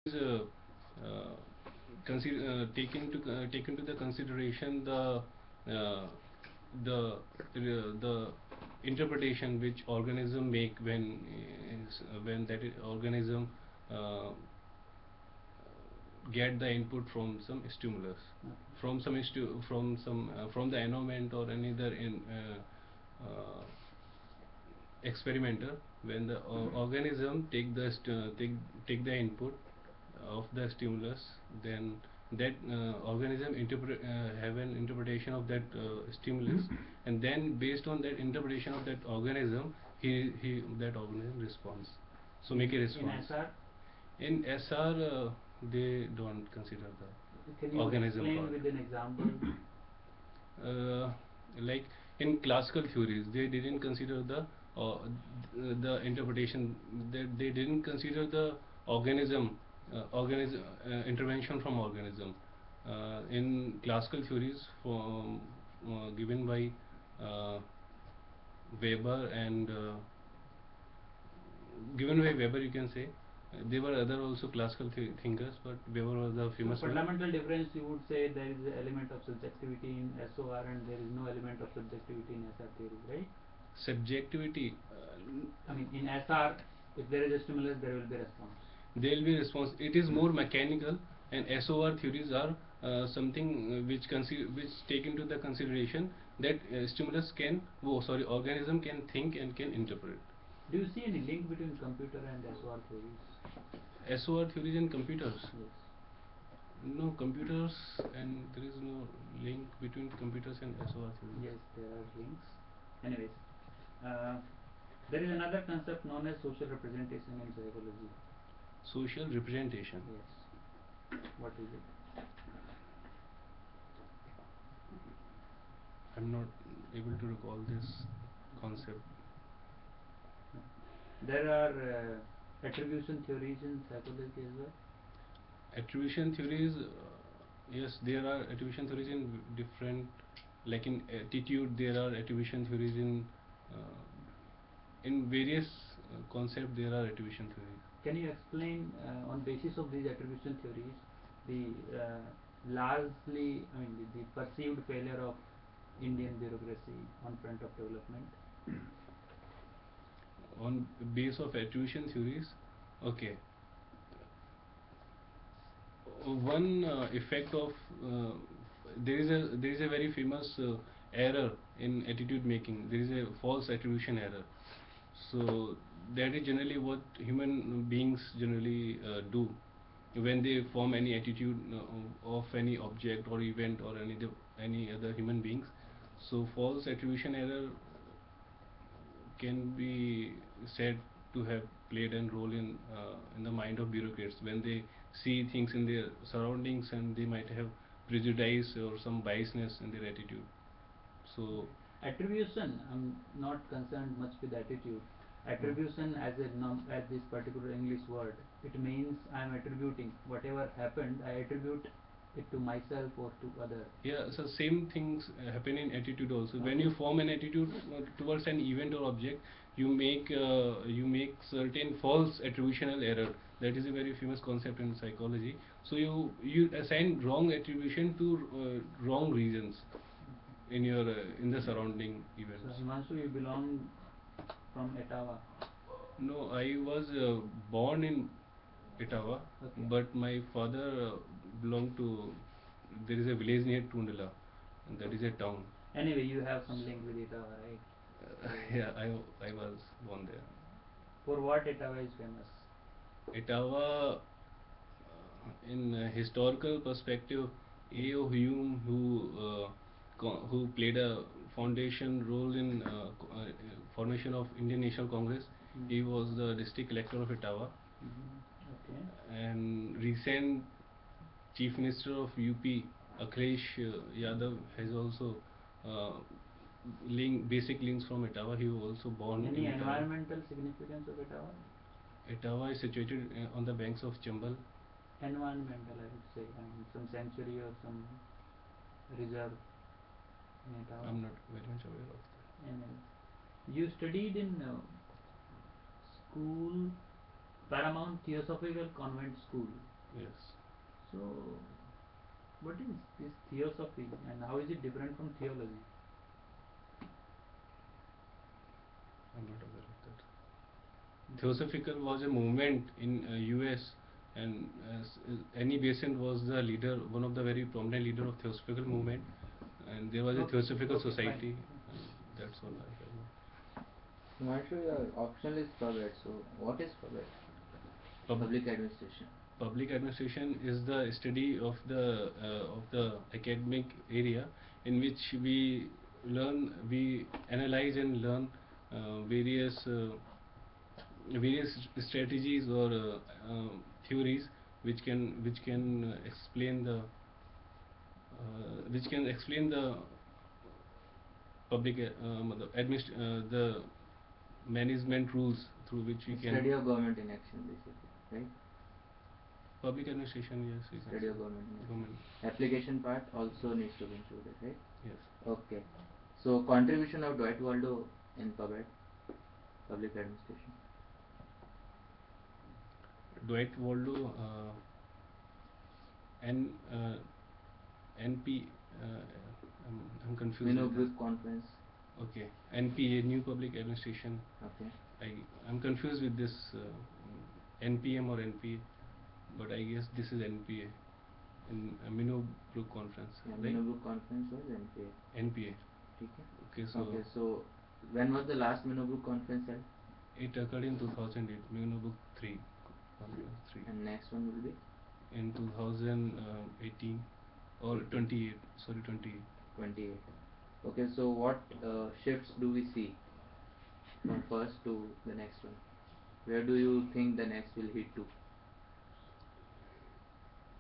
is take into the consideration uh, the interpretation which organism make when organism uh, get the input from some stimulus, from the environment or any other experimenter. When the organism take the input of the stimulus, then that organism have an interpretation of that stimulus, and then based on that interpretation of that organism, he that organism responds. So make a response. In SR, they don't consider Can the you organism explain part. with an example? Uh, like in classical theories, they didn't consider the interpretation. They didn't consider the organism intervention from organism. In classical theories, given by uh, Weber and given by Weber, you can say. There were other also classical thinkers, but Weber was the famous so one. fundamental difference, you would say there is an element of subjectivity in SOR and there is no element of subjectivity in SR theory, right? Subjectivity. I mean, in SR, if there is a stimulus, there will be response. There will be response. It is more mechanical, and SOR theories are something which take into the consideration that organism can think and can interpret. Do you see any link between computer and SOR theories? SOR theories and computers. Yes. No computers, and there is no link between computers and SOR theories. Yes, there are links. Anyways, uh, there is another concept known as social representation in psychology. Social representation. Yes. What is it? I'm not able to recall this concept. There are attribution theories in psychology as well. Attribution theories, yes, there are attribution theories in different, like in attitude, there are attribution theories in various concept. There are attribution theories. Can you explain on basis of these attribution theories the largely, I mean, the perceived failure of Indian bureaucracy on front of development? On base of attribution theories, okay. One effect of there is a very famous error in attitude making. There is a false attribution error. So that is generally what human beings generally do when they form any attitude of any object or event or any other human beings. So false attribution error can be said to have played a role in the mind of bureaucrats when they see things in their surroundings, and they might have prejudice or some biasness in their attitude. So Attribution, I'm not concerned much with attitude. Attribution as as this particular English word, it means I am attributing whatever happened. I attribute it to myself or to other. yeah, so same things happen in attitude also. When you form an attitude towards an event or object, you make certain false attributional error. That is a very famous concept in psychology. So you assign wrong attribution to wrong reasons in the surrounding events. So Himanshu, you belong from Etawah. No, I was born in Etawah, Okay. but my father belonged to. There is a village near Tundela, and that is a town. Anyway, you have some link with Etawah, right? Yeah, I was born there. For what Etawah is famous? Etawah, in historical perspective, A.O. Hume, who played a foundation role in formation of Indian National Congress, he was the district collector of Etawah. Okay. And recent Chief Minister of UP, Akhilesh Yadav, has also uh, basic links from Etawah. He was also born Any in Etawah. environmental significance of Etawah? Etawah is situated on the banks of Chambal. Environmental, I would say. I mean, some sanctuary or some reserve in Etawah. I'm not very much aware of that. Anyway, you studied in school, Paramount Theosophical Convent School. Yes. So, what is this theosophy and how is it different from theology? I'm not aware of that. Theosophical was a movement in US, and Annie Besant was the leader, one of the very prominent leader of Theosophical movement, and there was a Okay, Theosophical okay, fine. society, and that's all I have. Himanshu, your optional is PubEd. So what is PubEd? Public administration. Public administration is the study of the academic area in which we analyze and learn various various strategies or theories which can explain the public the management rules through which we can. Study of government in action, basically, right? Public administration, yes, we can Study say. of government in action. Government. Application part also needs to be included, right? Yes. Okay. So contribution of Dwight Waldo in PubEd, public administration. Dwight Waldo, N NP. I'm confused. Minnow with Brook this. Conference. Okay, NPA, New Public Administration. Okay. I'm confused with this NPM or NPA, but I guess this is NPA in Minnow Brook Conference. Yeah, Right? Minnow Brook Conference was NPA. NPA. Okay. Okay, so Okay, so when was the last Minnow Brook Conference held? it occurred in 2008, Minnow Brook 3. Conference 3. And next one will be? In 2018 or 28. Sorry, 28. 28. Okay, so what shifts do we see from first to the next one? Where do you think the next will hit to?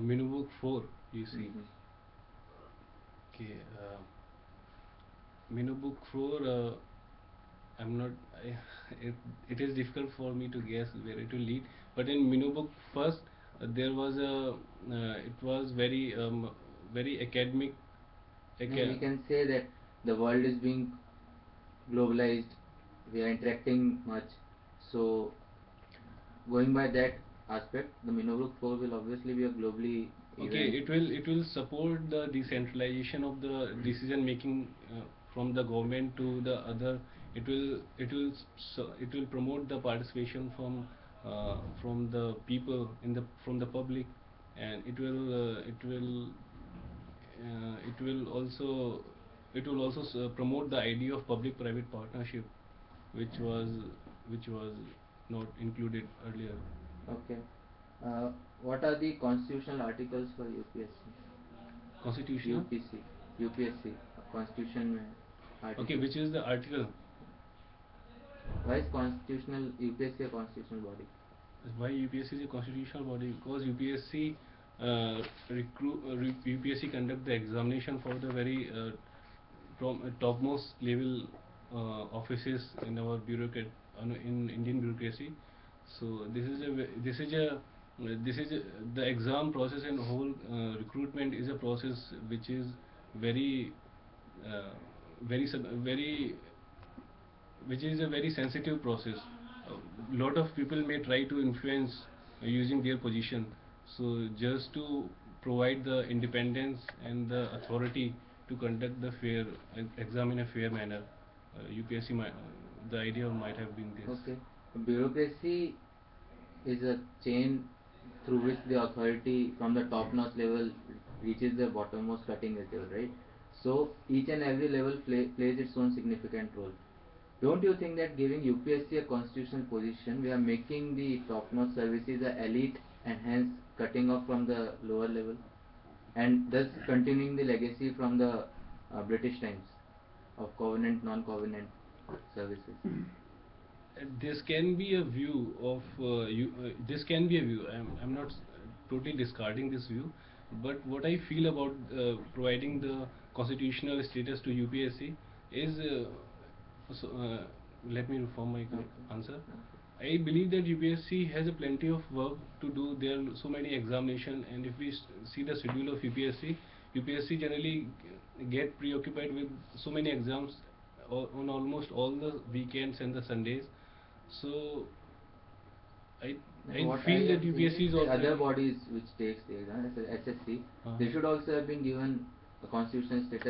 Minnow Brook 4, you see. Mhm. Okay, Minnow Brook 4. I'm not. It is difficult for me to guess where it will lead. But in Minnow Brook first, there was a. It was very academic. No, we can say that the world is being globalized, we are interacting much. So, going by that aspect, the Minnow Brook 4 will obviously be a globally Okay, event. it will support the decentralization of the decision making from the government to the other. It will promote the participation from the people from the public, and it will also promote the idea of public private partnership, which was which was not included earlier. Okay. What are the constitutional articles for UPSC? Constitutional. UPC, UPSC, constitution article. Okay, which is the article? Why is constitutional UPSC a constitutional body? Why UPSC is a constitutional body? Because UPSC UPSC conduct the examination for the very topmost level offices in our bureaucrat in Indian bureaucracy. So this is the exam process and whole recruitment is a process which is very uh, very which is a very sensitive process. A lot of people may try to influence using their position. So just to provide the independence and the authority to conduct the fair exam in a fair manner, UPSC the idea might have been this. Okay. Bureaucracy is a chain through which the authority from the top notch level reaches the bottommost cutting edge level, right? So each and every level plays its own significant role. Don't you think that giving UPSC a constitutional position, we are making the top notch services a elite and hence cutting off from the lower level and thus continuing the legacy from the British times of covenant, non-covenant services? This can be a view of this can be a view. I'm not totally discarding this view, but what I feel about providing the constitutional status to UPSC is so, let me reform my Okay. answer. Okay. I believe that UPSC has a plenty of work to do. There are so many examination, and if we see the schedule of UPSC generally get preoccupied with so many exams on almost all the weekends and the Sundays. So I I What feel that have seen UPSC is the also other having- bodies which takes the exam, SSC, Uh-huh. they should also have been given a constitutional status